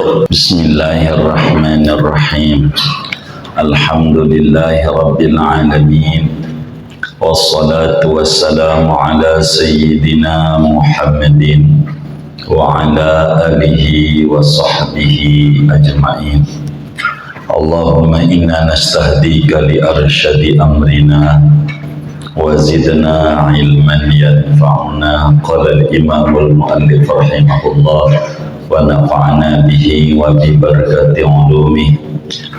Bismillahirrahmanirrahim. Alhamdulillahi rabbil alamin. Wassalatu wassalamu ala sayyidina Muhammadin wa ala alihi wa sahbihi ajma'in. Allahumma inna nastahdika li arsyadi amrina wa zidna ilman yanfa'una. Qala al-imamul muallif rahimahullah wa nafa'na bihi wa bi barakati ulumih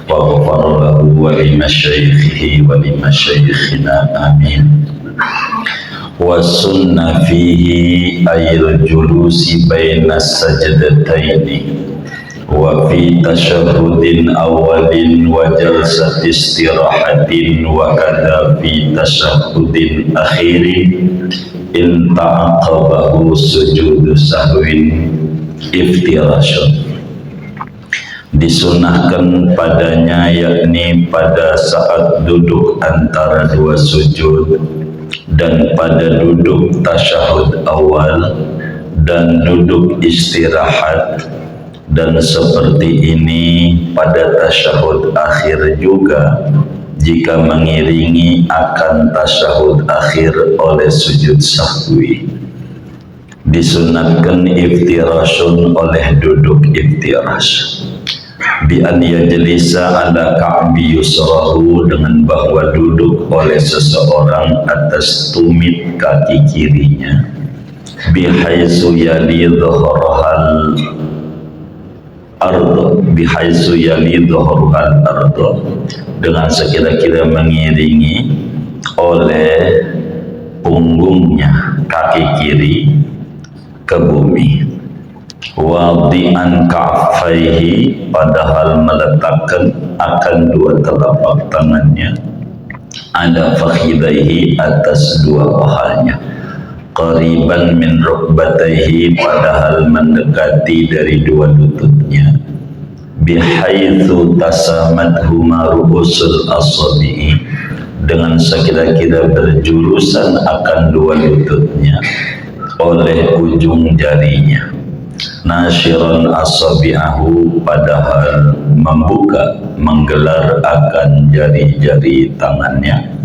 wa ghafara lahu wa li masyaikhihi wa li masyaikhina amin. Wa sunna fihi ayil julusi baina sajdataini wa fi tasyahudin awalin wa jalsat istirahatin wa kadha fi tasyahudin akhirin in ta'aqabahu sujudu sahwin iftirashun. Disunahkan padanya yakni pada saat duduk antara dua sujud dan pada duduk tasyahud awal dan duduk istirahat, dan seperti ini pada tasyahud akhir juga jika mengiringi akan tasyahud akhir oleh sujud sahwi. Disunatkan iftirashun oleh duduk iftirash bi an yajlisa ala ka'bi yusrahu, dengan bahwa duduk oleh seseorang atas tumit kaki kirinya, bihaisu yali dhuhrahal ardo, bihaisu yali dhuhrahal ardo, dengan sekira-kira mengiringi oleh punggungnya kaki kiri ke bumi. Wadi'an ka'faihi, padahal meletakkan akan dua telapak tangannya, ada fakhidaihi, atas dua pahanya, qariban min rukbataihi, padahal mendekati dari dua lututnya, bihaitsu tasamadhuma ru'usul asabi'i, dengan sekira-kira berjurusan akan dua lututnya oleh ujung jarinya, nasyiran asabi'ahu, padahal membuka, menggelar akan jari-jari tangannya,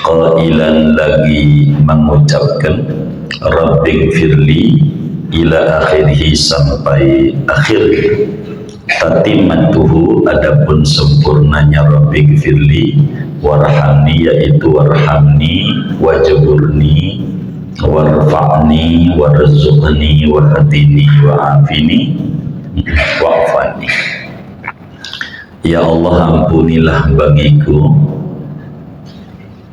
qailan, lagi mengucapkan Rabbik firli ila akhirih, sampai akhir. Tatimatuhu, adapun sempurnanya Rabbik firli, warhamni, yaitu warhamni, wajburni, warfa'ni, warzuqni, wahdini, wa'afini, wa'afani. Ya Allah, ampunilah bagiku,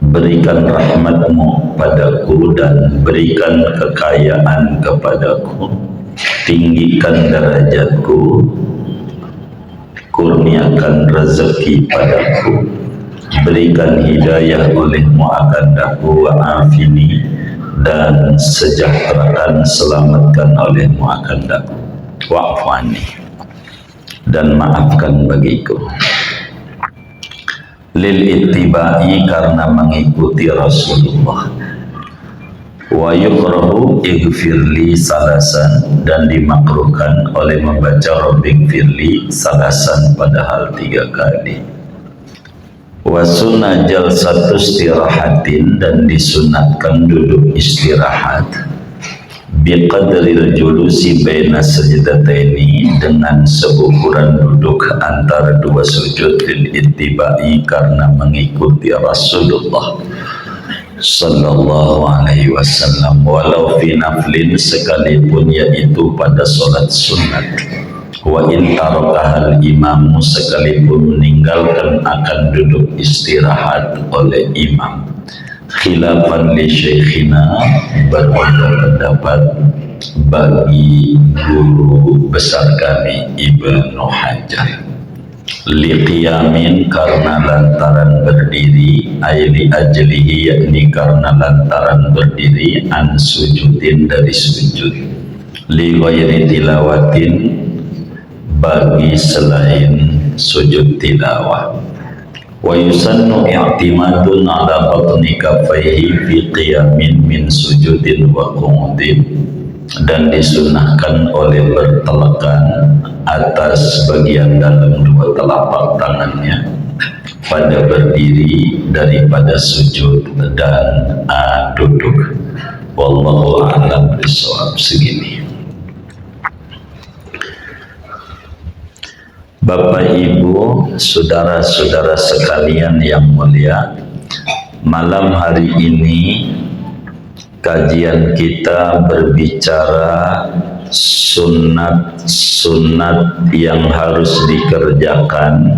berikan rahmatmu padaku, dan berikan kekayaan kepadaku, tinggikan derajatku, kurniakan rezeki padaku, berikan hidayah olehmu akan daku, wa'afini, dan sejahterakan, selamatkan olehmu akan daku, wa'afani, dan maafkan bagiku. Lil ittiba'i, karena mengikuti Rasulullah. Wa yukrahu ighfirli salasan, dan dimakruhkan oleh membaca Rabbik firli salasan, padahal 3 kali. Wa sunnah jalsatu istirahatin, dan disunatkan duduk istirahat, biqadril julusi baina sajdataini, dengan seukuran duduk antara dua sujud, lil ittiba'i, karena mengikuti Rasulullah sallallahu alaihi wasallam, walau fi naflin, sekalipun yaitu pada salat sunat, wa in tarakahal imamu, sekalipun meninggalkan akan duduk istirahat oleh imam, khilafan li syekhina, berbeda pendapat bagi guru besar kami Ibnu Hajar. Liqiyamin, karena lantaran berdiri, ayli ajlihi, yakni karena lantaran berdiri, an sujudin, dari sujud, li ghairi tilawatin, bagi selain sujud tilawah. Wa yusannu i'timadun ala batni kaffaihi fi qiyamin min sujudin wa qu'udin, dan disunahkan oleh bertelekan atas bagian dalam dua telapak tangannya pada berdiri daripada sujud dan duduk. Wallahu a'lam bishawab. Segini. Bapak Ibu, saudara-saudara sekalian yang mulia, malam hari ini kajian kita berbicara sunat-sunat yang harus dikerjakan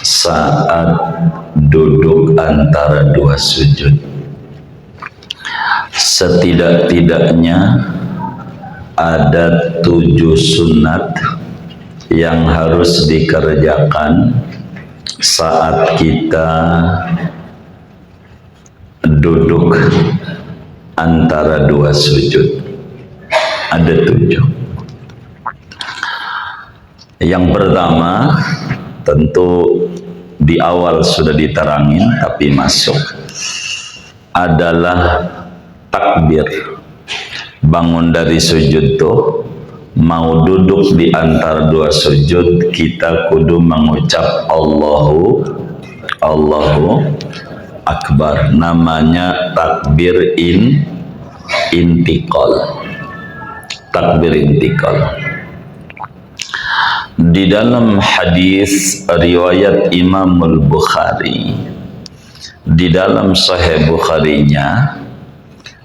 saat duduk antara dua sujud. Setidak-tidaknya ada 7 sunat yang harus dikerjakan saat kita duduk antara dua sujud. Ada 7. Yang pertama, tentu di awal sudah diterangin tapi masuk, adalah takbir. Bangun dari sujud tuh, mau duduk di antara dua sujud, kita kudu mengucap Allahu Akbar. Namanya takbir intikal. Takbir intikal. Di dalam hadis riwayat Imam Al-Bukhari, di dalam Sahih Bukharinya,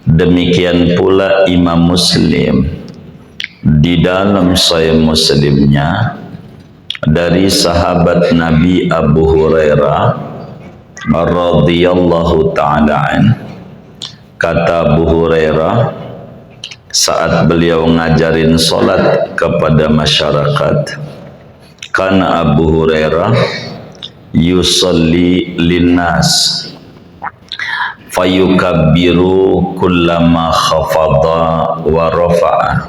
demikian pula Imam Muslim di dalam Sahih Muslimnya, dari sahabat Nabi Abu Hurairah radhiyallahu ta'ala an, kata Abu Hurairah saat beliau ngajarin salat kepada masyarakat, karena Abu Hurairah yusalli linnas fayukabbiru kullama khafada wa rafa'a,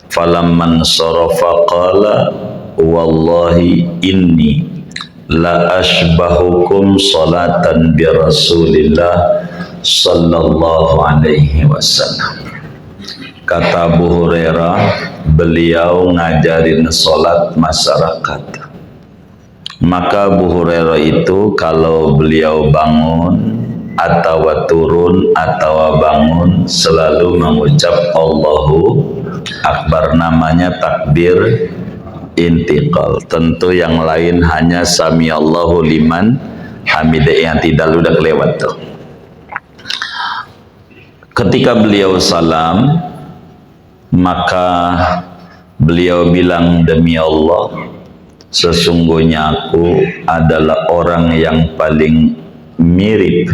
falamman sarafa qala wallahi inni la ashbahukum salatan bi Rasulillah sallallahu alaihi wasallam. Kata Abu Hurairah, beliau ngajarin salat masyarakat. Maka Abu Hurairah itu kalau beliau bangun atau turun atau bangun selalu mengucap Allahu Akbar. Namanya takbir intiqal. Tentu yang lain hanya sami Allahu liman hamidah, yang tidak udah kelewat tuh. Ketika beliau salam, maka beliau bilang, demi Allah, sesungguhnya aku adalah orang yang paling mirip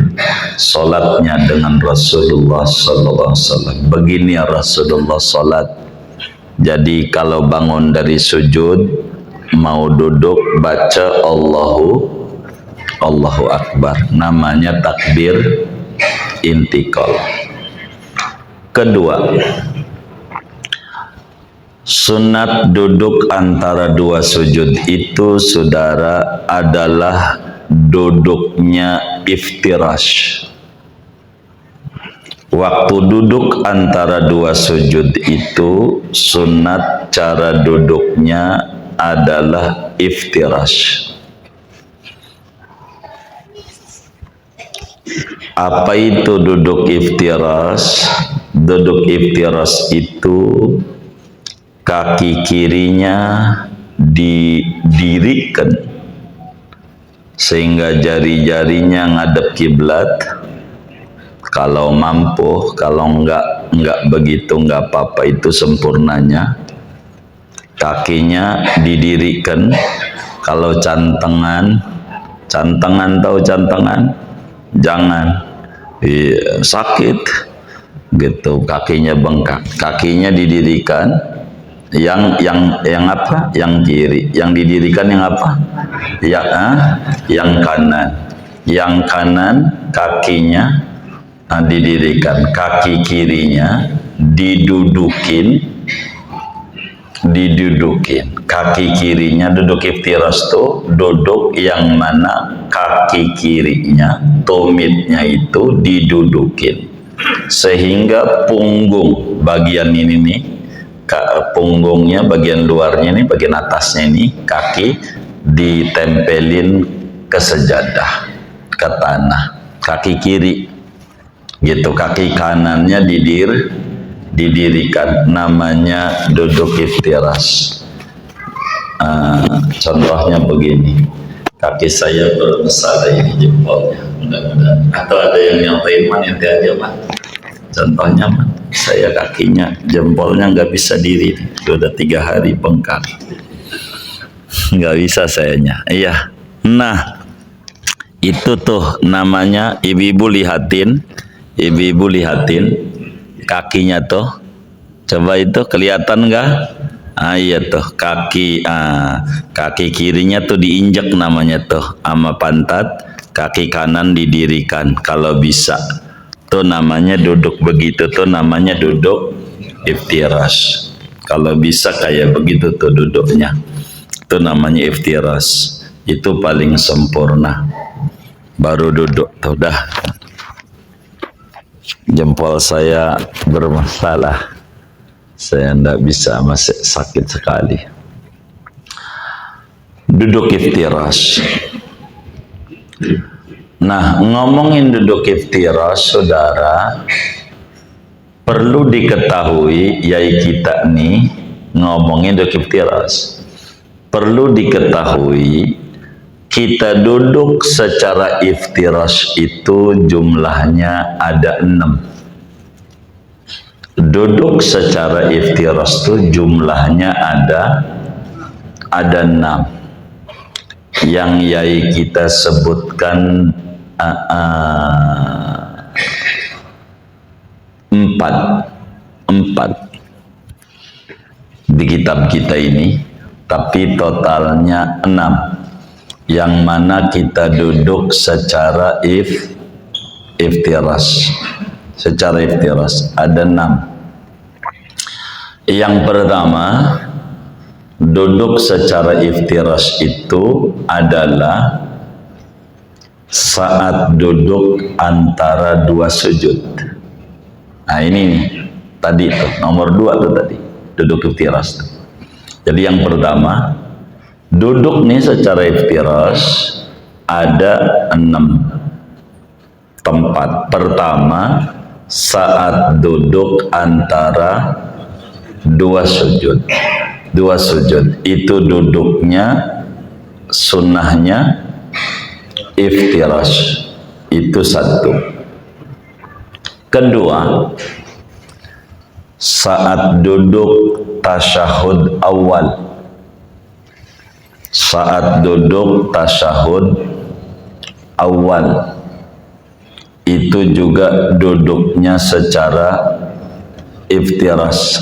salatnya dengan Rasulullah sallallahu alaihi wasallam. Begini ya Rasulullah salat. Jadi kalau bangun dari sujud, mau duduk, baca Allahu Akbar. Namanya takbir intikal. Kedua, sunat duduk antara dua sujud itu, saudara, adalah duduknya iftirash. Waktu duduk antara dua sujud itu, sunat cara duduknya adalah iftirash. Apa itu duduk iftirash? Duduk iftirash itu kaki kirinya didirikan sehingga jari-jarinya ngadep kiblat. Kalau mampu, kalau enggak begitu, enggak apa-apa, itu sempurnanya. Kakinya didirikan. Kalau cantengan tahu cantengan? Jangan, sakit gitu, kakinya bengkak. Kakinya didirikan, yang apa? Yang kiri. Yang didirikan yang apa? Yang kanan. Yang kanan kakinya didirikan, kaki kirinya didudukin, kaki kirinya duduk iftirash tuh duduk yang mana kaki kirinya, tumitnya itu didudukin. sehingga punggung bagian ini nih, punggungnya bagian luarnya ini, bagian atasnya ini, kaki ditempelin ke sejadah, ke tanah, kaki kiri gitu, kaki kanannya didirikan, namanya duduk iftiras. Contohnya begini, kaki saya bermasalah ini jempolnya, mudah-mudahan, atau ada yang nyontohin man nanti aja Pak. Contohnya man, saya kakinya jempolnya nggak bisa diri, sudah 3 hari bengkak, nggak bisa sayanya. Iya, nah itu tuh namanya, ibu-ibu lihatin kakinya tuh, coba itu kelihatan nggak? Iya tuh kaki, kaki kirinya tuh diinjak namanya tuh sama pantat, kaki kanan didirikan kalau bisa. Tuh namanya duduk begitu tuh namanya duduk iftiras. Kalau bisa kayak begitu tuh duduknya. Itu namanya iftiras. Itu paling sempurna. Baru duduk tuh dah. Jempol saya bermasalah. Saya tidak bisa, masih sakit sekali. Duduk iftiras. Nah, ngomongin duduk iftiras, saudara, perlu diketahui, yai kita nih ngomongin duduk iftiras. Perlu diketahui, kita duduk secara iftiras itu jumlahnya ada 6. Duduk secara iftiras itu jumlahnya ada 6. Yang yai kita sebutkan 4 di kitab kita ini, tapi totalnya 6. Yang mana kita duduk secara iftiras. Secara iftiras ada 6. Yang pertama, duduk secara iftiras itu adalah saat duduk antara 2 sujud. Nah ini nih, tadi tuh nomor 2 tuh tadi, duduk iftiras. Jadi yang pertama, duduk nih secara iftiras ada 6 tempat. Pertama, saat duduk antara 2 sujud. 2 sujud itu duduknya sunnahnya iftiras. Itu 1. Kedua, saat duduk tasyahud awal. Saat duduk tasyahud awal itu juga duduknya secara iftiras.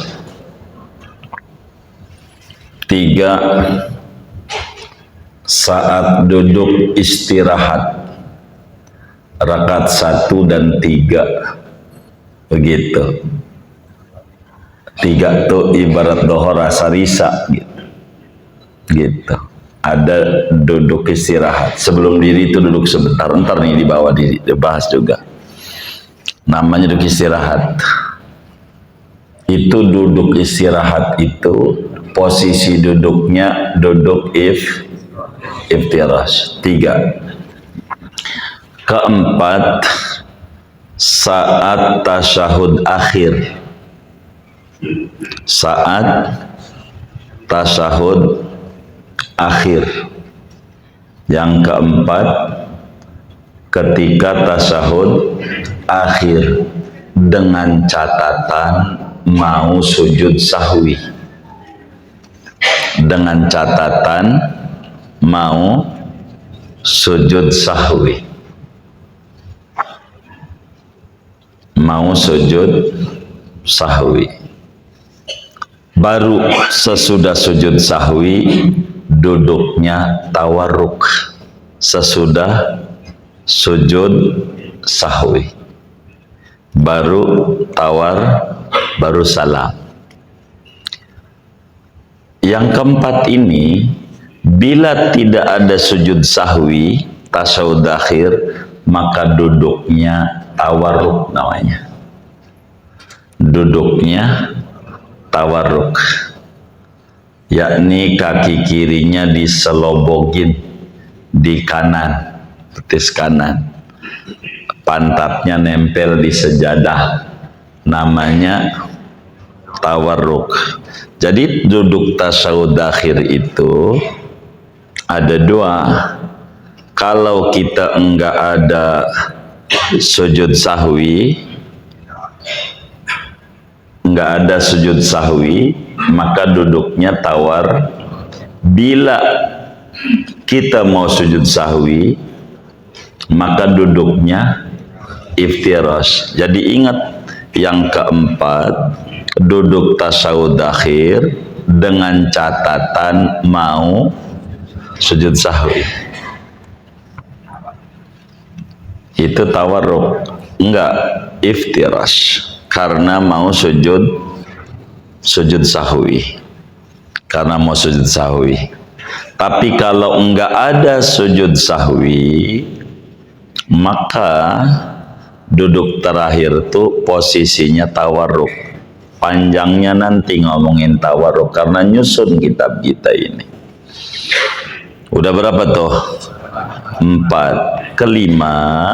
3, saat duduk istirahat rakaat 1 dan 3, begitu. 3 tuh ibarat dohor asar isya gitu. Ada duduk istirahat. Sebelum diri itu duduk sebentar, ntar nih di bawah diri dibahas juga. Namanya duduk istirahat. Itu duduk istirahat itu posisi duduknya duduk iftiras. 3. Keempat, saat tasyahud akhir. Saat tasyahud akhir. Yang keempat, ketika tasyahud akhir dengan catatan mau sujud sahwi. Dengan catatan mau sujud sahwi. Mau sujud sahwi. Baru sesudah sujud sahwi duduknya tawarruk. Sesudah sujud sahwi baru baru salam. Yang keempat ini, bila tidak ada sujud sahwi tasyahud akhir, maka duduknya tawarruk namanya. duduknya tawarruk, yakni kaki kirinya diselobogin di kanan, betis kanan, pantatnya nempel di sejadah, namanya tawarruk. Jadi duduk tasyahud akhir itu ada dua. Kalau kita enggak ada sujud sahwi, maka duduknya tawar. Bila kita mau sujud sahwi, maka duduknya iftirash. Jadi ingat, yang keempat, duduk tasyahud akhir dengan catatan mau sujud sahwi. Itu tawarruk, enggak iftirash, karena mau sujud sahwi. Karena mau sujud sahwi. Tapi kalau enggak ada sujud sahwi, maka duduk terakhir tuh posisinya tawarruk. Panjangnya nanti ngomongin tawarruk karena nyusun kitab kita ini. Udah berapa tuh? 4. Kelima,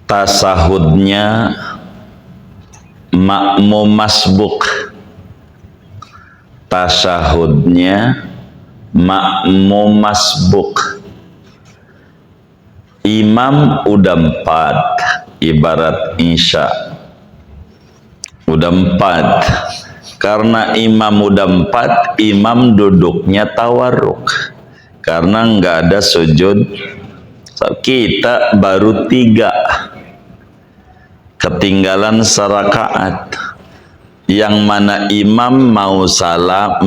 tasahudnya makmum masbuk. Tasahudnya makmum masbuk. Imam udah 4, ibarat isya udah 4. Karena imam udah 4, imam duduknya tawarruk karena nggak ada sujud. Kita baru 3, ketinggalan serakaat, yang mana imam mau salam,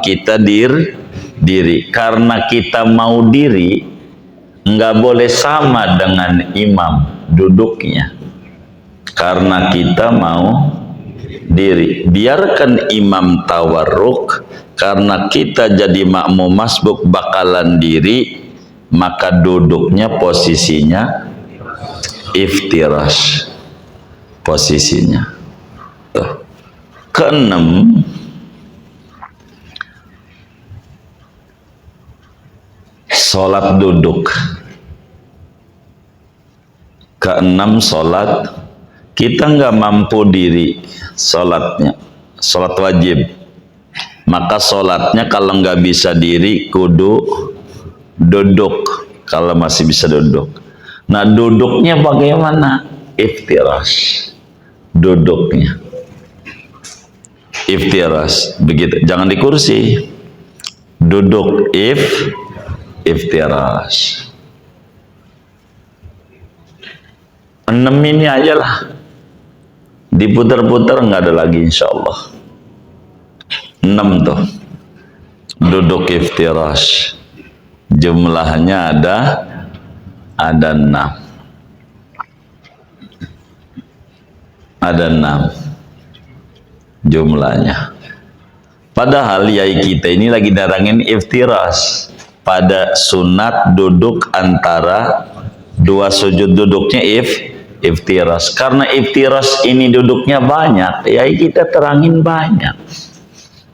kita diri. Karena kita mau diri, nggak boleh sama dengan imam duduknya, karena kita mau diri. Biarkan imam tawarruk, karena kita jadi makmum masbuk bakalan diri, maka duduknya posisinya iftirash. Posisinya tuh. Keenam, sholat duduk. Keenam, sholat. Kita nggak mampu diri sholatnya, sholat wajib, maka sholatnya kalau nggak bisa diri kudu duduk. Kalau masih bisa duduk, nah duduknya bagaimana? Iftirash. Duduknya iftirash, begitu. Jangan di kursi, duduk iftirash. 6 ini aja lah, diputar-putar nggak ada lagi insya Allah. 6 tuh duduk iftirash, jumlahnya ada 6. Ada 6 jumlahnya. Padahal yai kita ini lagi darangin iftirash pada sunat duduk antara 2 sujud, duduknya iftirash. Karena iftirash ini duduknya banyak, yai kita terangin banyak.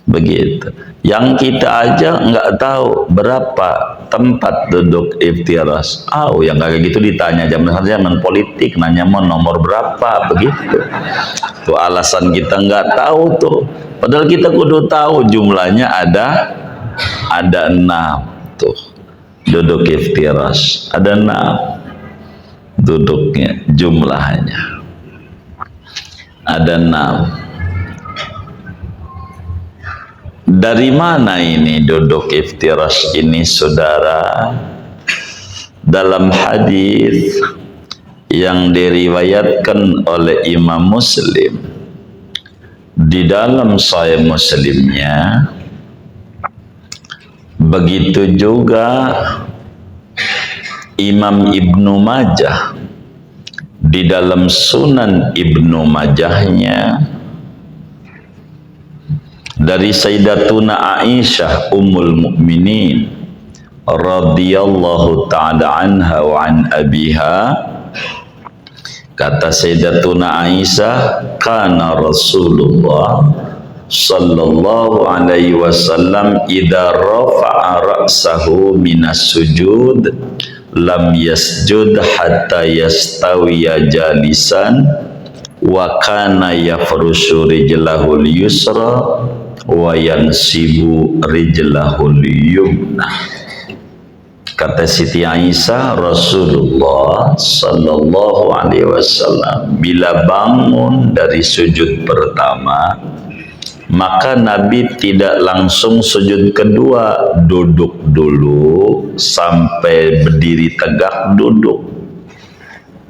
Begitu. Yang kita aja nggak tahu berapa tempat duduk iftirash. Yang kayak gitu ditanya zaman politik, nanya mau nomor berapa, begitu. Tuh alasan kita nggak tahu tuh. Padahal kita kudu tahu jumlahnya ada 6 tuh. Duduk iftirash ada 6 duduknya, jumlahnya ada 6. Dari mana ini duduk iftirash ini, saudara? Dalam hadis yang diriwayatkan oleh Imam Muslim, di dalam Sahih Muslimnya, begitu juga Imam Ibnu Majah di dalam Sunan Ibnu Majahnya, dari Sayyidatuna Aisyah Ummul Mukminin radhiyallahu ta'ala anha wa an abiha, Kata Sayyidatuna Aisyah, kana Rasulullah sallallahu alaihi wasallam idza rafa'a ra'sahu minas sujud lam yasjud hatta yastawiya jalisan wa kana yafrushu rijlahul yusra wa yansibu rijlahul yumna. Kata Siti Aisyah, Rasulullah sallallahu alaihi wasallam bila bangun dari sujud pertama, maka Nabi tidak langsung sujud kedua, duduk dulu sampai berdiri tegak, duduk.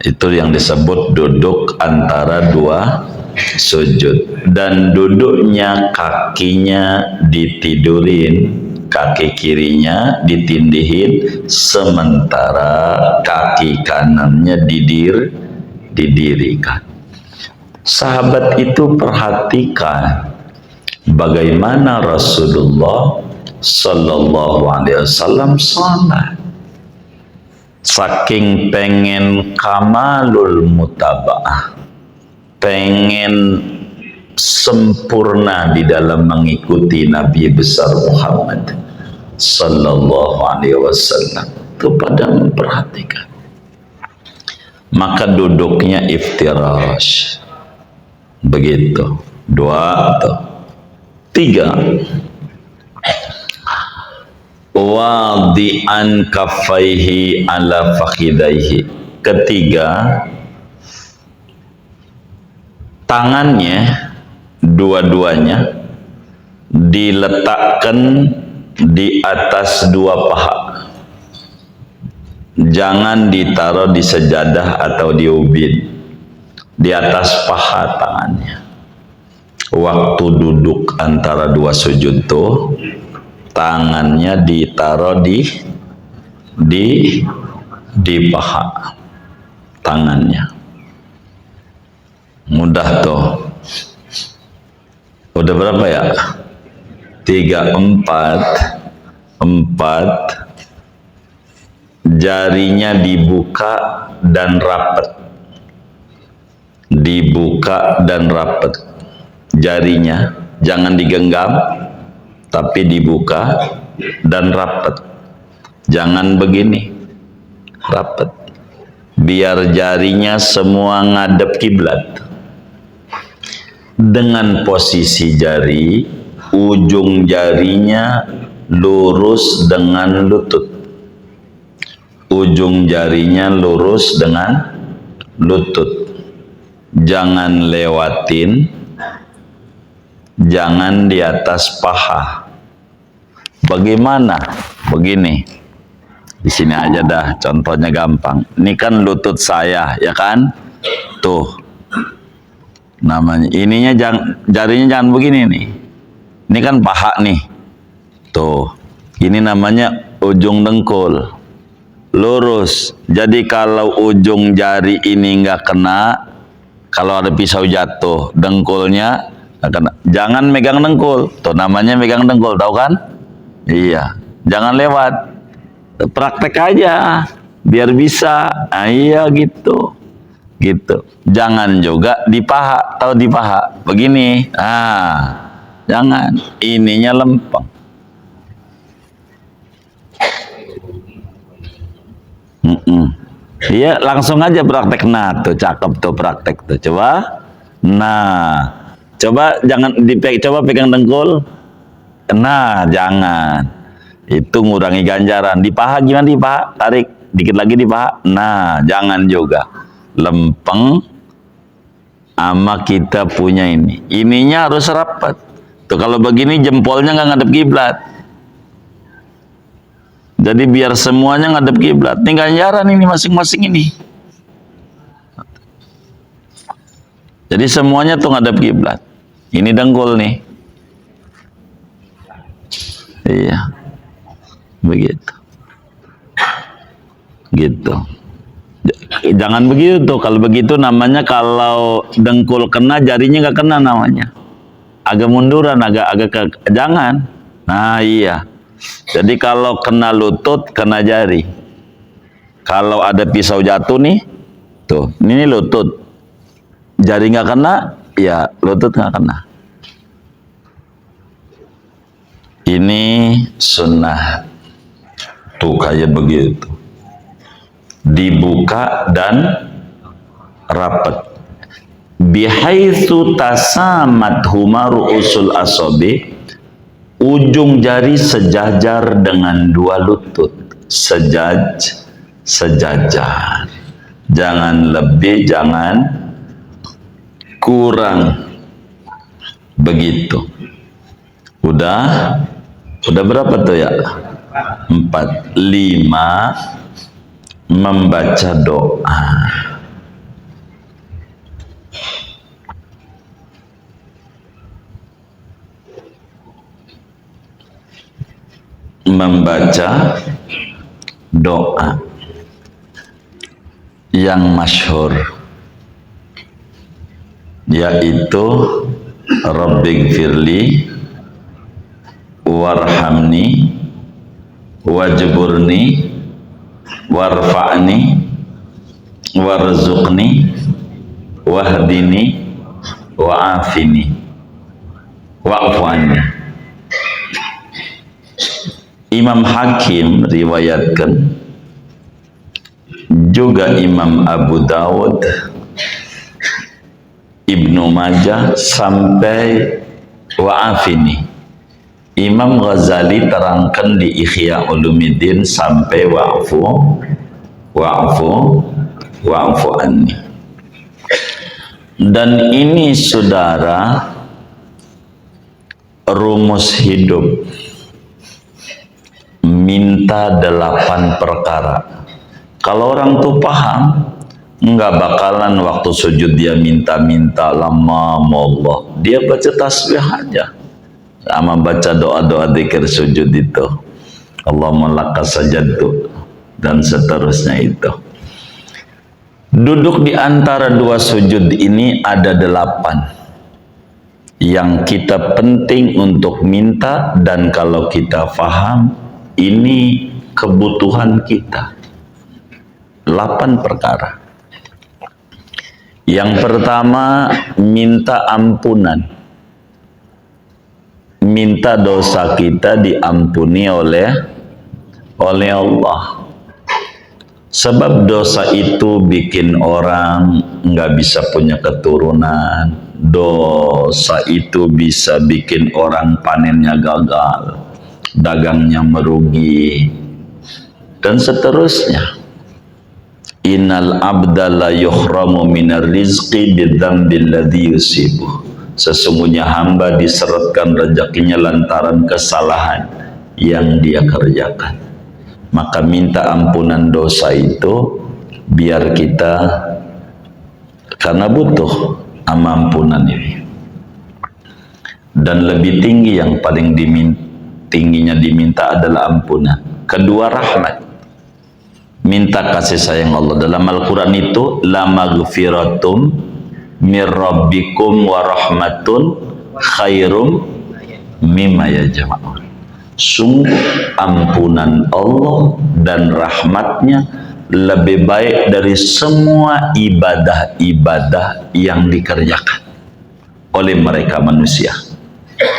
Itu yang disebut duduk antara dua sujud. Dan duduknya kakinya ditidurin, kaki kirinya ditindihin, sementara kaki kanannya didirikan. Sahabat itu perhatikan bagaimana Rasulullah sallallahu alaihi wasallam salat. Saking pengen kamalul mutaba'ah, pengen sempurna di dalam mengikuti Nabi besar Muhammad sallallahu alaihi wasallam, itu pada memperhatikan. Maka duduknya iftirash. Begitu. 2 atau 3. Wadi'an kaffaihi ala fakhidaihi. 3, tangannya dua-duanya diletakkan di atas 2 paha. Jangan ditaruh di sejadah atau di ubin, di atas paha tangannya. Waktu duduk antara 2 sujud tuh, tangannya ditaruh di paha tangannya. Mudah tuh. Udah berapa ya? 3, 4. Jarinya dibuka dan rapat. Dibuka dan rapat. Jarinya jangan digenggam, tapi dibuka dan rapat. Jangan begini, rapat. Biar jarinya semua ngadep kiblat. Dengan posisi jari, ujung jarinya lurus dengan lutut. Ujung jarinya lurus dengan lutut. Jangan lewatin, jangan di atas paha. Bagaimana? Begini. Di sini aja dah, contohnya gampang. Ini kan lutut saya, ya kan? Tuh. Namanya ininya jarinya jangan begini nih. Ini kan paha nih. Tuh. Ini namanya ujung dengkul. Lurus. Jadi kalau ujung jari ini nggak kena, kalau ada pisau jatuh, dengkulnya nggak kena. Jangan megang dengkul. Tuh namanya megang dengkul, tahu kan? Iya. Jangan lewat. Praktek aja biar bisa. Iya gitu. Gitu. Jangan juga di paha, tahu di paha begini. Jangan, ininya lempeng. Iya, langsung aja praktek. Nah, tuh cakep tuh praktek tuh. Coba. Nah, coba jangan coba pegang dengkul. Nah, jangan. Itu ngurangi ganjaran. Di paha gimana di paha? Tarik dikit lagi di paha. Nah, jangan juga. Lempeng sama kita punya ini. Ininya harus rapat. Tuh kalau begini jempolnya nggak ngadep kiblat. Jadi biar semuanya ngadep kiblat. Ini ganjaran ini masing-masing ini. Jadi semuanya tuh ngadep kiblat. Ini dengkul nih. Iya. Begitu. Gitu. Jangan begitu tuh. Kalau begitu namanya kalau dengkul kena jarinya nggak kena namanya. Agak munduran, agak jangan. Nah iya. Jadi kalau kena lutut kena jari. Kalau ada pisau jatuh nih, Tuh, ini lutut. Jari nggak kena, ya lutut nggak kena. Ini sunnah. Tuh kayak begitu. Dibuka dan rapat. Bihaitsu tasamat huma ru'usul asabi, ujung jari sejajar dengan dua lutut. Sejajar. Jangan lebih, jangan kurang. Begitu. Udah berapa tuh ya? 4. 5. Membaca doa. Membaca doa yang masyhur, yaitu Rabbighfirli warhamni wajburni warfa'ni warzuqni wahdini wa'afini wa'fu anni. Imam Hakim riwayatkan, juga Imam Abu Dawud, Ibnu Majah sampai wa'afini. Imam Ghazali terangkan di Ihya Ulumuddin sampai wa'fu anni. Dan ini saudara rumus hidup. Minta 8 perkara. Kalau orang tuh paham, nggak bakalan waktu sujud dia minta-minta lama sama Allah. Dia baca tasbih aja, sama baca doa-doa dzikir sujud itu. Allahumma laka sajadtu dan seterusnya itu. Duduk di antara dua sujud ini ada 8 yang kita penting untuk minta, dan kalau kita faham ini kebutuhan kita. 8 perkara. Yang pertama, minta ampunan. Minta dosa kita diampuni oleh Allah. Sebab dosa itu bikin orang nggak bisa punya keturunan. Dosa itu bisa bikin orang panennya gagal, dagangnya merugi, dan seterusnya. Innal abda la yuhramu minar rizqi bidzambil ladzi yusibuh. Sesungguhnya hamba diseretkan rezekinya lantaran kesalahan yang dia kerjakan. Maka minta ampunan dosa itu biar kita, karena butuh ampunan ini. Dan lebih tinggi, yang paling tingginya diminta adalah ampunan. Kedua, rahmat. Minta kasih sayang Allah. Dalam Al-Quran itu, la maghfiratum mir rabbikum wa rahmatun khairum mimma yajma'un. Sungguh ampunan Allah dan rahmatnya lebih baik dari semua ibadah-ibadah yang dikerjakan oleh mereka manusia.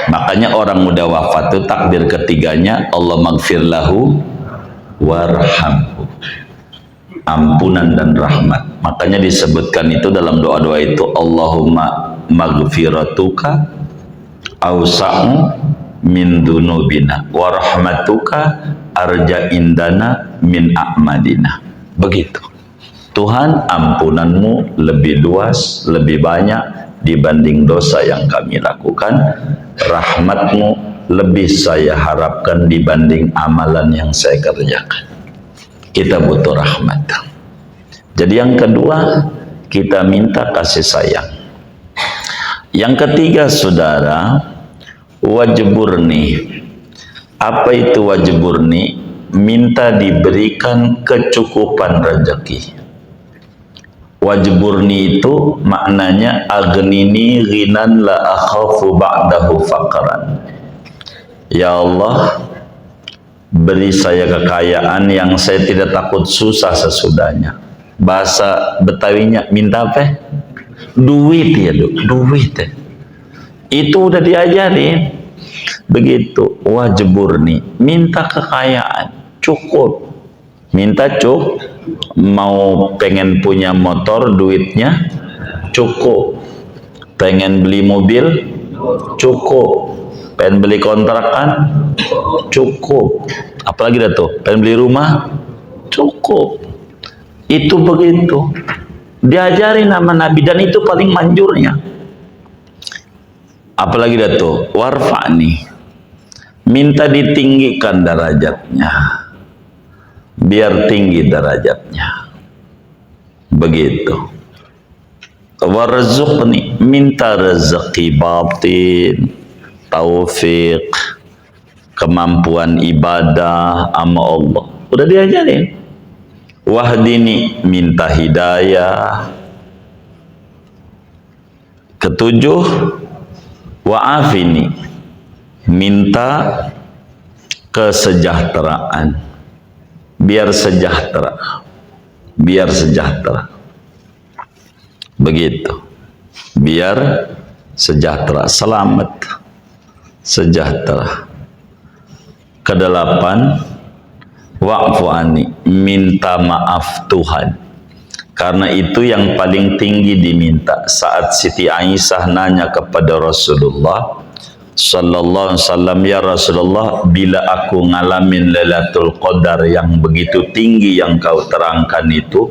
Makanya orang muda wafat itu takbir ketiganya, Allah maghfir lahu warhamhu, ampunan dan rahmat. Makanya disebutkan itu dalam doa-doa itu, Allahumma maghfiratuka awsa'u min dunubina wa rahmatuka arja indana min a'madina. Begitu. Tuhan, ampunanmu lebih luas, lebih banyak dibanding dosa yang kami lakukan. Rahmatmu lebih saya harapkan dibanding amalan yang saya kerjakan. Kita butuh rahmat. Jadi yang kedua, kita minta kasih sayang. Yang ketiga, saudara, wajburni. Apa itu wajburni? Minta diberikan kecukupan rezeki. Wajburni itu maknanya aghnini ghinan la akhafu ba'dahu faqran. Ya Allah, beri saya kekayaan yang saya tidak takut susah sesudahnya. Bahasa Betawinya minta apa? Duit ya, duit ya. Itu udah diajarin. Begitu, wajibur nih, minta kekayaan, cukup. Minta mau pengen punya motor, duitnya cukup. Pengen beli mobil, cukup. Pengen beli kontrakan, cukup. Apalagi dah tuh, pengen beli rumah, cukup. Itu begitu. Diajari nama Nabi, dan itu paling manjurnya. Apalagi dah tuh, warfa'ni, minta ditinggikan derajatnya, biar tinggi derajatnya. Begitu. Warzuqni, minta rezeki batin, taufik, kemampuan ibadah sama Allah. Udah diajarin. Wahdini, minta hidayah. Ketujuh, wa'afini, minta kesejahteraan, biar sejahtera, biar sejahtera. Begitu, biar sejahtera, selamat, sejahtera. Kedelapan, wa'fu anni, minta maaf Tuhan. Karena itu yang paling tinggi diminta. Saat Siti Aisyah nanya kepada Rasulullah sallallahu alaihi wasallam, ya Rasulullah, bila aku ngalamin Lailatul Qadar yang begitu tinggi yang kau terangkan itu,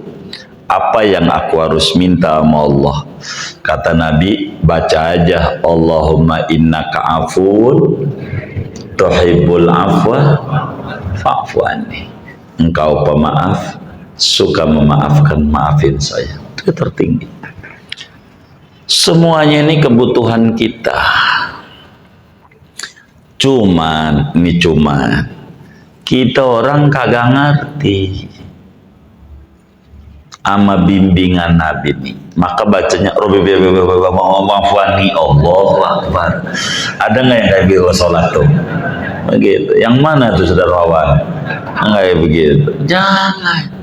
apa yang aku harus minta sama Allah? Kata Nabi, baca aja, Allahumma innaka afun tuhibbul afwa fa'fu anni. Engkau pemaaf, suka memaafkan, maafin saya. Itu tertinggi. Semuanya ini kebutuhan kita. Cuman kita orang kagak ngerti ama bimbingan Nabi nih. Maka bacanya Robbi Allahu Akbar. Ada nggak yang kayak gitu sholat tuh? Begitu. Yang mana tuh saudara Wawan? Enggak begitu. Jangan.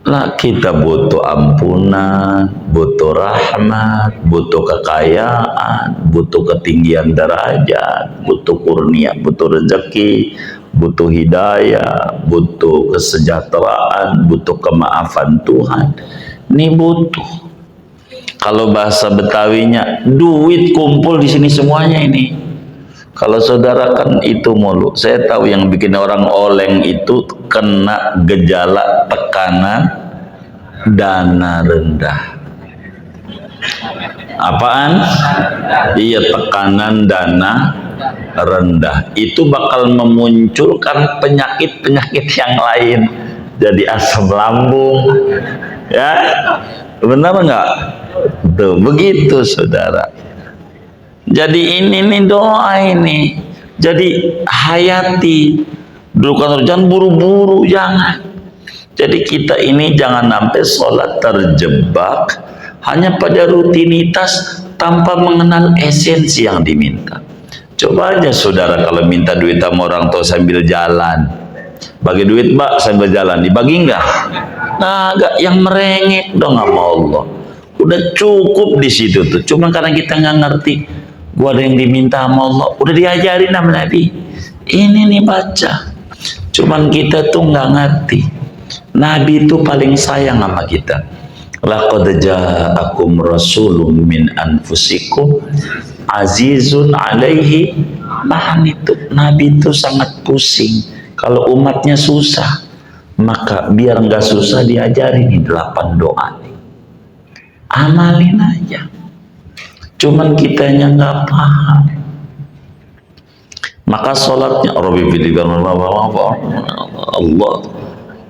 Lah, kita butuh ampunan, butuh rahmat, butuh kekayaan, butuh ketinggian derajat, butuh kurnia, butuh rezeki, butuh hidayah, butuh kesejahteraan, butuh kemaafan Tuhan. Ini butuh. Kalau bahasa Betawinya, duit kumpul di sini semuanya ini. Kalau saudara kan itu mulu. Saya tahu yang bikin orang oleng itu kena gejala tekanan dana rendah. Apaan? Iya, tekanan dana rendah. Itu bakal memunculkan penyakit-penyakit yang lain. Jadi asam lambung. Ya, benar nggak? Tuh, begitu saudara. Jadi ini nih doa ini. Jadi hayati. Dulu kan jangan buru-buru, jangan. Jadi kita ini jangan sampai sholat terjebak hanya pada rutinitas tanpa mengenal esensi yang diminta. Coba aja saudara kalau minta duit sama orang tua sambil jalan. Bagi duit mbak sambil jalan, dibagi enggak? Nah, enggak, yang merengek dong sama Allah. Udah cukup di situ tuh. Cuma karena kita nggak ngerti. Gua ada yang diminta sama Allah, udah diajarin sama Nabi. Ini nih baca. Cuman kita tuh nggak ngerti. Nabi itu paling sayang sama kita. Laqad ja'akum rasulun min anfusikum azizun alaihi ma anittum. Nabi itu sangat pusing kalau umatnya susah. Maka biar nggak susah diajarin nih 8 doa nih. Amalin aja. Cuman kitanya nggak paham. Maka sholatnya Allah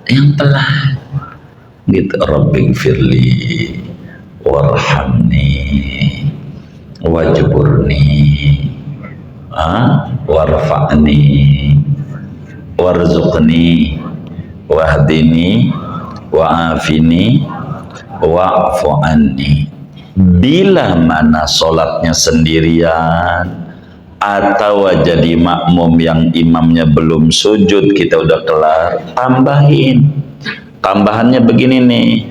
yang pelan gitu. Rabbi firli warhamni wajburni warfa'ni warzuqni wahdini wa'afini wa'fu anni. Bila mana sholatnya sendirian atau jadi makmum yang imamnya belum sujud, kita udah kelar, tambahin. Tambahannya begini nih,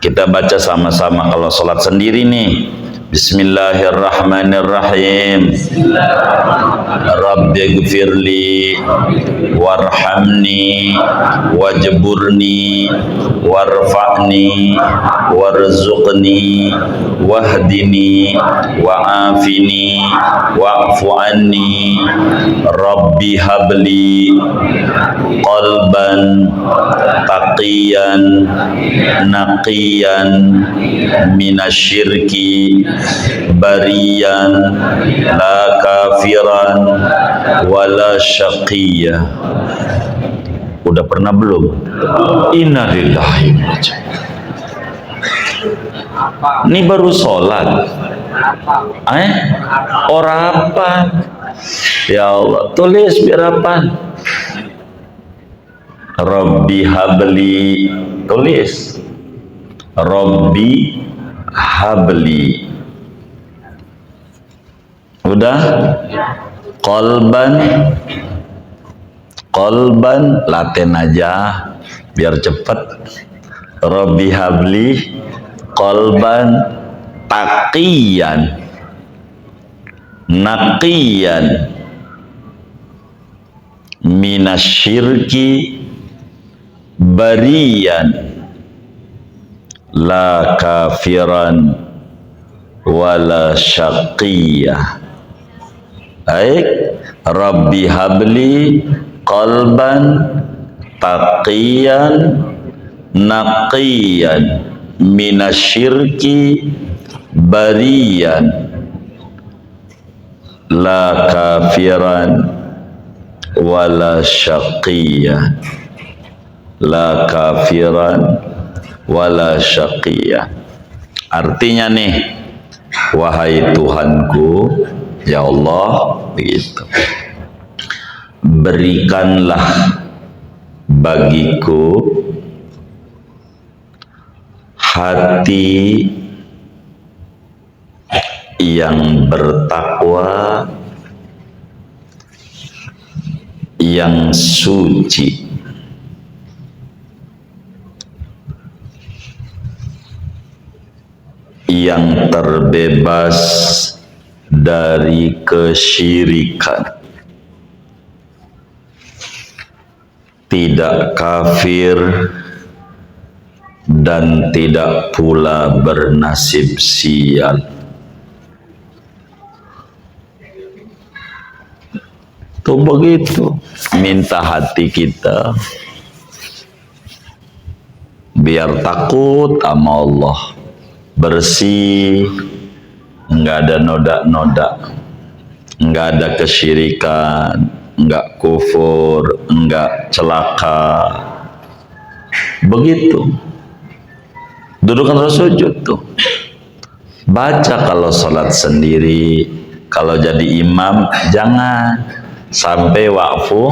Kita baca sama-sama kalau sholat sendiri nih. Bismillahirrahmanirrahim. Rabbighfirli warhamni wajburni warfa'ni warzuqni wahdini wa'afini wa'fu anni rabbi habli qalban taqiyan naqiyan minasyirki bariyan la kafiran wala syaqiyah. Udah pernah belum? Innalillahi wa inna ilaihi. Ini baru sholat. Orang apa? Ya Allah, tulis biar apa? Rabbi habli, tulis. Rabbi habli. Udah? Qalban laten aja biar cepet. Rabbi habli qalban taqiyan naqiyan minasyirki bariyan la kafiran wala syaqiyah. Baik, Rabbi habli qalban taqiyan naqiyan minasyirki bariyan la kafiran wala syaqiyah. La kafiran wala syaqiyah. Artinya nih, wahai Tuhanku, ya Allah, begitu. Berikanlah bagiku hati yang bertakwa, yang suci, yang terbebas dari kesyirikan, tidak kafir dan tidak pula bernasib sial. Tuh begitu, minta hati kita biar takut sama Allah, bersih, enggak ada noda-noda, enggak ada kesyirikan, enggak kufur, enggak celaka. Begitu. Dudukan sujud tuh. Baca kalau sholat sendiri, kalau jadi imam jangan sampai waqfu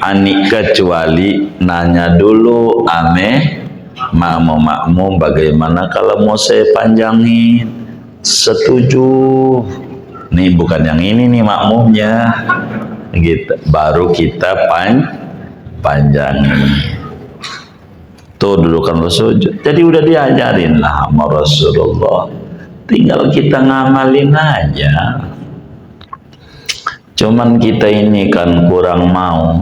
ani, kecuali nanya dulu ame makmum bagaimana kalau mau saya panjangin, setuju nih, bukan yang ini nih makmumnya gitu, baru kita panjangin. Tuh dudukan sujud. Jadi udah diajarin lah sama Rasulullah, tinggal kita ngamalin aja. Cuman kita ini kan kurang mau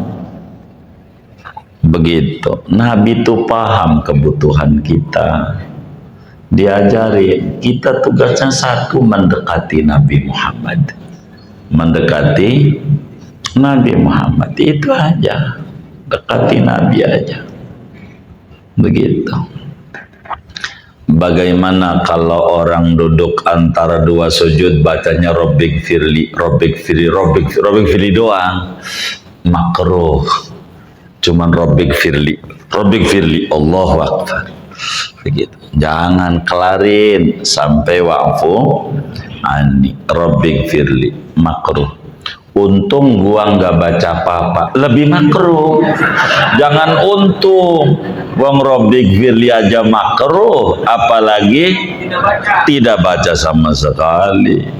begitu. Nabi itu paham kebutuhan kita, diajarin. Kita tugasnya satu, mendekati Nabi Muhammad, mendekati Nabi Muhammad, itu aja, dekati Nabi aja, begitu. Bagaimana kalau orang duduk antara dua sujud bacanya Rabbighfirli doang? Makruh. Cuman Rabbighfirli, Allahu Akbar. Begitu. Jangan kelarin sampai waqfu ani, Rabbighfirli, makruh. Untung gua nggak baca apa-apa, lebih makruh. Jangan untung, gua Rabbighfirli aja makruh, apalagi tidak baca sama sekali.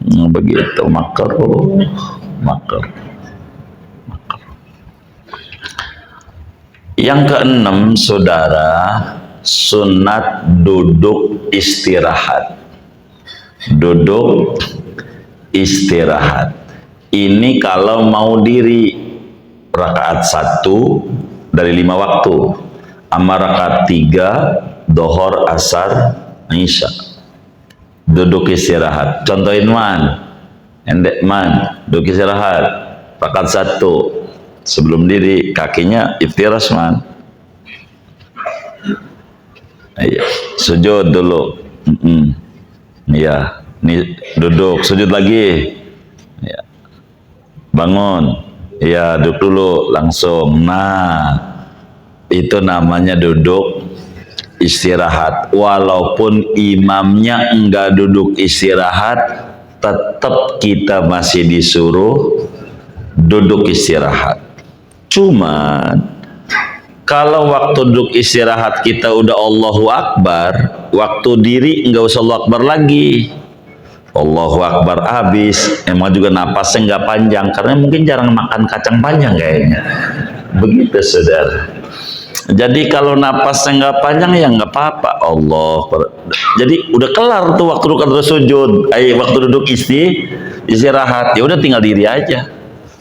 Begitu, makruh. Yang keenam, saudara, sunat duduk istirahat. Duduk istirahat. Ini kalau mau diri rakaat 1 dari 5 waktu, sama rakaat 3 dohor, asar, isya. Duduk istirahat. Contohin man, endek man, duduk istirahat. Rakaat 1 sebelum diri kakinya iftiras man. Iya, sujud dulu. Iya, ini duduk, sujud lagi. Ya. Bangun. Iya, duduk dulu langsung. Nah, itu namanya duduk istirahat. Walaupun imamnya enggak duduk istirahat, tetap kita masih disuruh duduk istirahat. Cuman kalau waktu duduk istirahat kita udah Allahu Akbar, waktu diri enggak usah Allahu Akbar lagi. Allahu Akbar habis, emang juga napasnya enggak panjang karena mungkin jarang makan kacang panjang kayaknya. Begitu saudara. Jadi kalau napasnya enggak panjang ya enggak apa-apa. Jadi udah kelar tuh waktu duduk atau sujud, waktu duduk istirahat. Ya udah tinggal diri aja.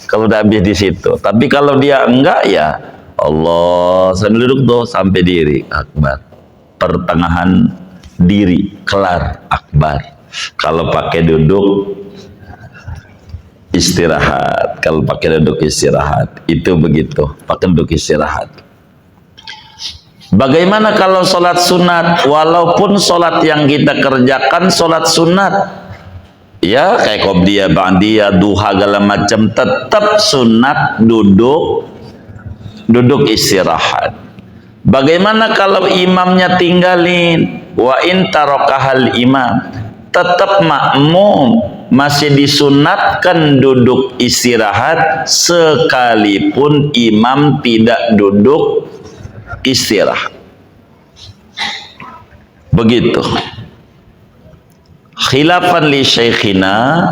Kalau udah habis di situ. Tapi kalau dia enggak ya Allah sambil duduk tuh sampai diri akbar. Pertengahan diri kelar akbar. Kalau pakai duduk istirahat, kalau pakai duduk istirahat itu begitu. Pakai duduk istirahat. Bagaimana kalau sholat sunat? Walaupun sholat yang kita kerjakan sholat sunat, ya kayak qobliyah, ba'diyah, duha segala macam, tetap sunat duduk istirahat. Bagaimana kalau imamnya tinggalin? Wa in tarakahal imam, tetap makmum masih disunatkan duduk istirahat sekalipun imam tidak duduk istirahat. Begitu. Khilafan li syekhina,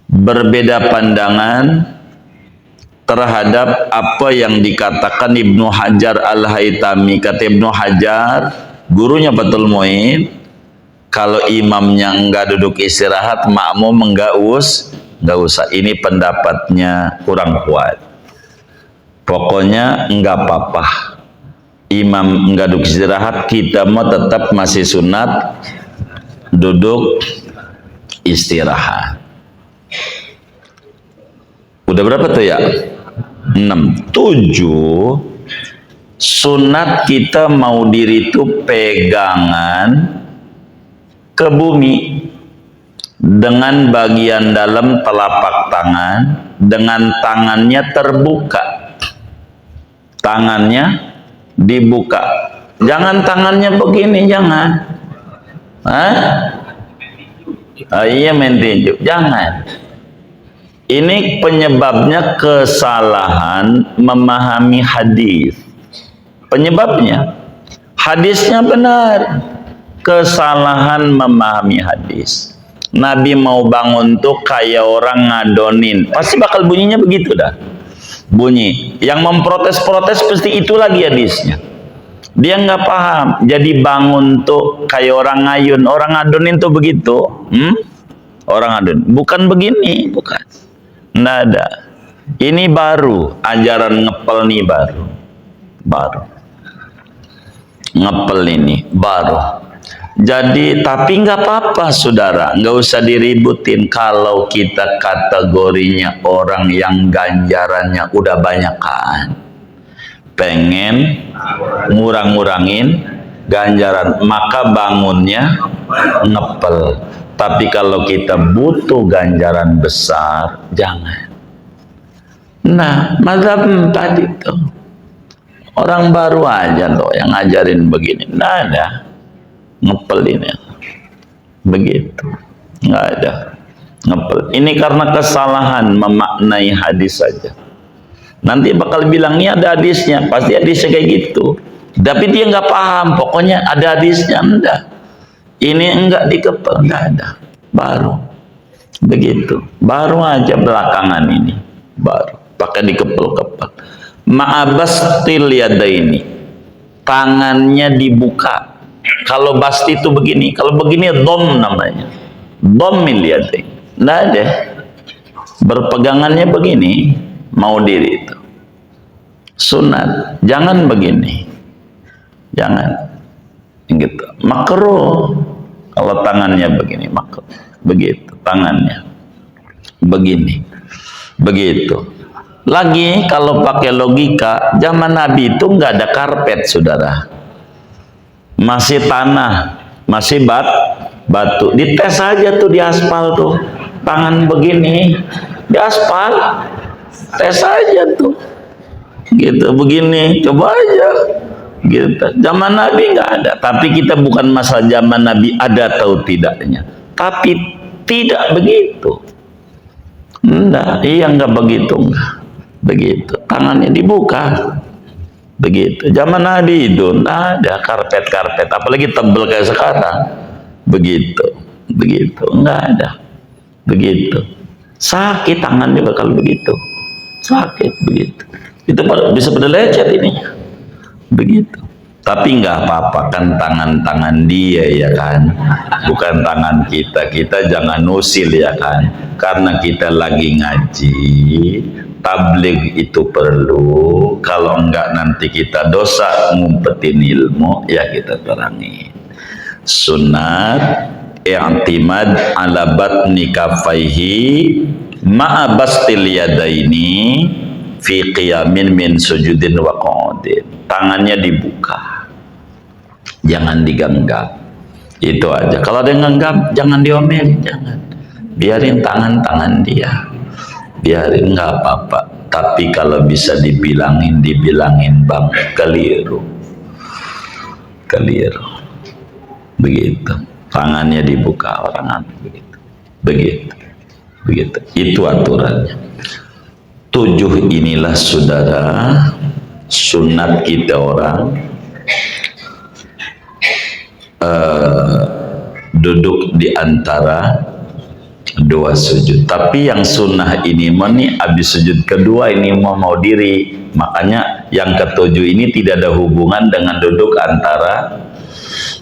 berbeda pandangan terhadap apa yang dikatakan Ibnu Hajar Al-Haytami. Kata Ibnu Hajar, gurunya Fathul Mu'in, kalau imamnya enggak duduk istirahat, makmum enggak usah. Ini pendapatnya kurang kuat. Pokoknya enggak apa-apa. Imam enggak duduk istirahat, kita mau tetap masih sunat duduk istirahat. Udah berapa tuh ya? 6. 7. Sunat kita mau diri itu pegangan ke bumi dengan bagian dalam telapak tangan, dengan tangannya terbuka. Tangannya dibuka. Jangan tangannya begini, jangan. Iya main tinju, jangan. Ini penyebabnya kesalahan memahami hadis. Penyebabnya hadisnya benar, kesalahan memahami hadis. Nabi mau bangun tuh kayak orang ngadonin, pasti bakal bunyinya begitu dah. Bunyi. Yang memprotes-protes pasti itu lagi hadisnya. Dia nggak paham, jadi bangun tuh kayak orang ngayun, orang ngadonin tuh begitu. Orang ngadonin, bukan begini, bukan. Nggak ada. Ini baru ajaran ngepel nih, baru ngepel ini baru. Jadi tapi nggak apa-apa saudara, nggak usah diributin kalau kita kategorinya orang yang ganjarannya udah banyakan, pengen ngurang-ngurangin ganjaran, maka bangunnya ngepel. Tapi kalau kita butuh ganjaran besar, jangan. Nah, mazhab 4 itu orang baru aja loh yang ngajarin begini. Nggak ada ngepel ini. Begitu. Nggak ada ngepel. Ini karena kesalahan memaknai hadis saja. Nanti bakal bilang, ini ada hadisnya. Pasti hadisnya kayak gitu. Tapi dia nggak paham. Pokoknya ada hadisnya. Enggak. Ini enggak dikepel, enggak ada. Baru. Begitu. Baru aja belakangan ini. Baru. Pakai dikepel-kepel. Ma'abastil yadaini, tangannya dibuka. Kalau basti itu begini, kalau begini dom namanya, domil yadaini. Nggak ada, berpegangannya begini, mau diri itu sunat, jangan begini, jangan gitu, makruh. Kalau tangannya begini makruh, begitu tangannya begini, begitu. Lagi kalau pakai logika, zaman Nabi itu nggak ada karpet, saudara, masih tanah, masih batu. Dites aja tuh di aspal tuh, tangan begini di aspal, tes aja tuh, gitu begini, coba aja, gitu. Zaman Nabi nggak ada, tapi kita bukan masalah zaman Nabi ada atau tidaknya, tapi tidak begitu. Enggak, iya nggak begitu, enggak begitu. Tangannya dibuka, begitu. Zaman Nabi itu enggak ada karpet-karpet, apalagi tebel kayak sekarang, begitu, begitu, enggak ada, begitu. Sakit tangan juga kalau begitu, sakit begitu. Itu bisa pada lecet ini, begitu. Tapi nggak apa-apa, kan tangan-tangan dia ya kan, bukan tangan kita. Kita jangan usil ya kan, karena kita lagi ngaji. Tabligh itu perlu, kalau enggak nanti kita dosa ngumpetin ilmu, ya kita terangi. Sunat i'timad ala batni kafaihi ma'a bastil yadaini fi qiyamin min sujudin wa qa'udin. Tangannya dibuka, jangan digenggam, itu aja. Kalau ada yang genggam, jangan diomelin, jangan, biarin tangan-tangan dia, biarin, nggak apa-apa. Tapi kalau bisa dibilangin bang, keliru, begitu. Tangannya dibuka, orang begitu, itu aturannya. 7 inilah saudara sunat kita orang duduk di antara 2 sujud. Tapi yang sunnah ini habis sujud kedua ini mau diri, makanya yang ke-7 ini tidak ada hubungan dengan duduk antara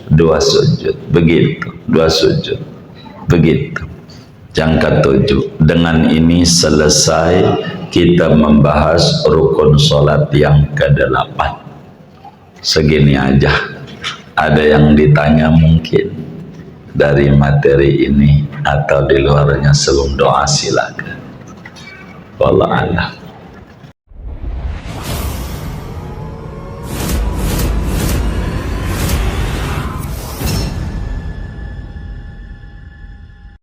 2 sujud, begitu, 2 sujud, begitu. Yang ke-7. Dengan ini selesai kita membahas rukun sholat yang ke-8. Segini aja. Ada yang ditanya mungkin dari materi ini atau di luarnya sebelum doa, silakan. Wallah a'lam.